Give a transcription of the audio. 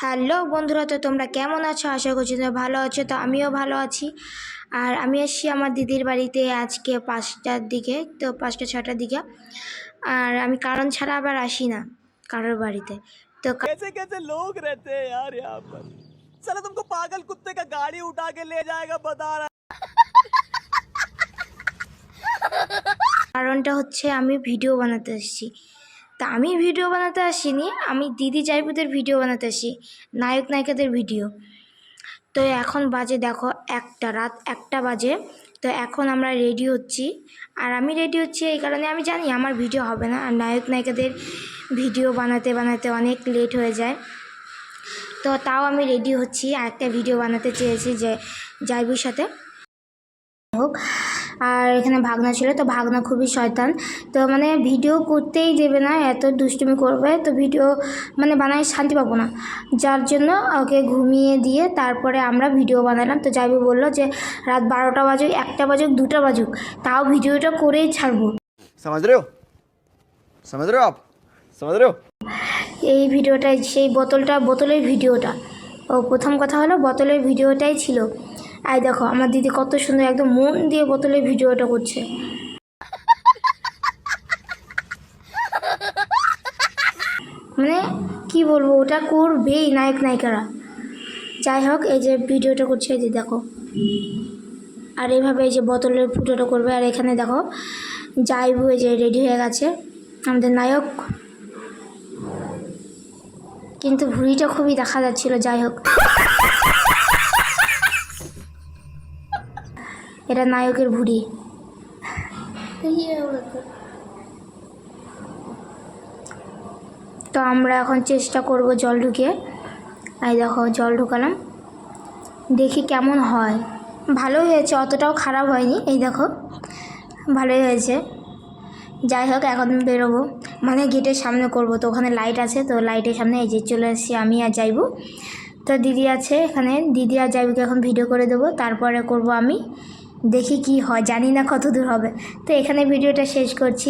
Hello বন্ধুরা, তো তোমরা কেমন আছো? আশা করছি তোমরা ভালো আছো। তো আমিও ভালো আছি। আর আমি এসেছি আমার দিদির বাড়িতে আজকে 5টার দিকে, তো 5টা 6টার দিকে। আর আমি কারণ ছাড়া আবার আসি না কারোর বাড়িতে। তো कैसे कैसे लोग रहते हैं यार यहाँ पर। साला तुमको पागल कुत्ते का गाड़ी उठा के ले जाएगा बता रहा। কারণটা হচ্ছে আমি ভিডিও বানাতে এসেছি। তা আমি ভিডিও বানাতে আসিনি, আমি দিদি জাইবুদের ভিডিও বানাতে আসি, নায়ক নায়িকাদের ভিডিও। তো এখন বাজে দেখো রাত 1টা বাজে। তো এখন আমরা রেডি হচ্ছি। আর আমি রেডি হচ্ছি এই কারণে, আমি জানি আমার ভিডিও হবে না, আর নায়ক নায়িকাদের ভিডিও বানাতে বানাতে অনেক লেট হয়ে যায়। তো তাও আমি রেডি হচ্ছি, আর একটা ভিডিও বানাতে চেয়েছি যে জাইবুর সাথে হোক। আর এখানে ভাগনা ছিল, তো ভাগনা খুবই শয়তান, তো মানে ভিডিও করতেই দেবে না, এত দুষ্টুমি করবে, তো ভিডিও মানে বানাই শান্তি পাবো না। যার জন্য ওকে ঘুমিয়ে দিয়ে তারপরে আমরা ভিডিও বানালাম। তো জাইবু বললো যে রাত 12টা বাজুক, 1টা বাজুক, 2টা বাজুক, তাও ভিডিওটা করেই ছাড়বো। समझ रहे हो आप समझ रहे हो। এই ভিডিওটা সেই বোতলের ভিডিওটা, ও প্রথম কথা হলো বোতলের ভিডিওটাই ছিল। আর দেখো আমার দিদি কত সুন্দর একদম মন দিয়ে বোতলের ভিডিওটা করছে। মানে কি বলবো, ওটা করবেই নায়ক নায়িকারা। যাই হোক, এই যে ভিডিওটা করছে, এই যে দেখো, আর এইভাবে এই যে বোতলের ফুটোটা করবে। আর এখানে দেখো জাইবু এই যে রেডি হয়ে গেছে, আমাদের নায়ক, কিন্তু ভুঁড়িটা খুবই দেখা যাচ্ছিল। যাই হোক, এটা নায়কের ভুঁড়ি। তো আমরা এখন চেষ্টা করব জল ঢুকিয়ে। এই দেখো জল ঢুকালাম, দেখি কেমন হয়। ভালোই হয়েছে, অতটাও খারাপ হয়নি। এই দেখো ভালোই হয়েছে। যাই হোক, এখন বেরোবো, মানে গেটের সামনে করব। তো ওখানে লাইট আছে, তো লাইটের সামনে এই যে চলে এসেছি আমি আর যাইবু। তো দিদি আছে এখানে, দিদি আর যাইবুকে এখন ভিডিও করে দেবো, তারপরে করব আমি। দেখি কি হয়, জানি না কত দূর হবে। তো এখানে ভিডিওটা শেষ করছি।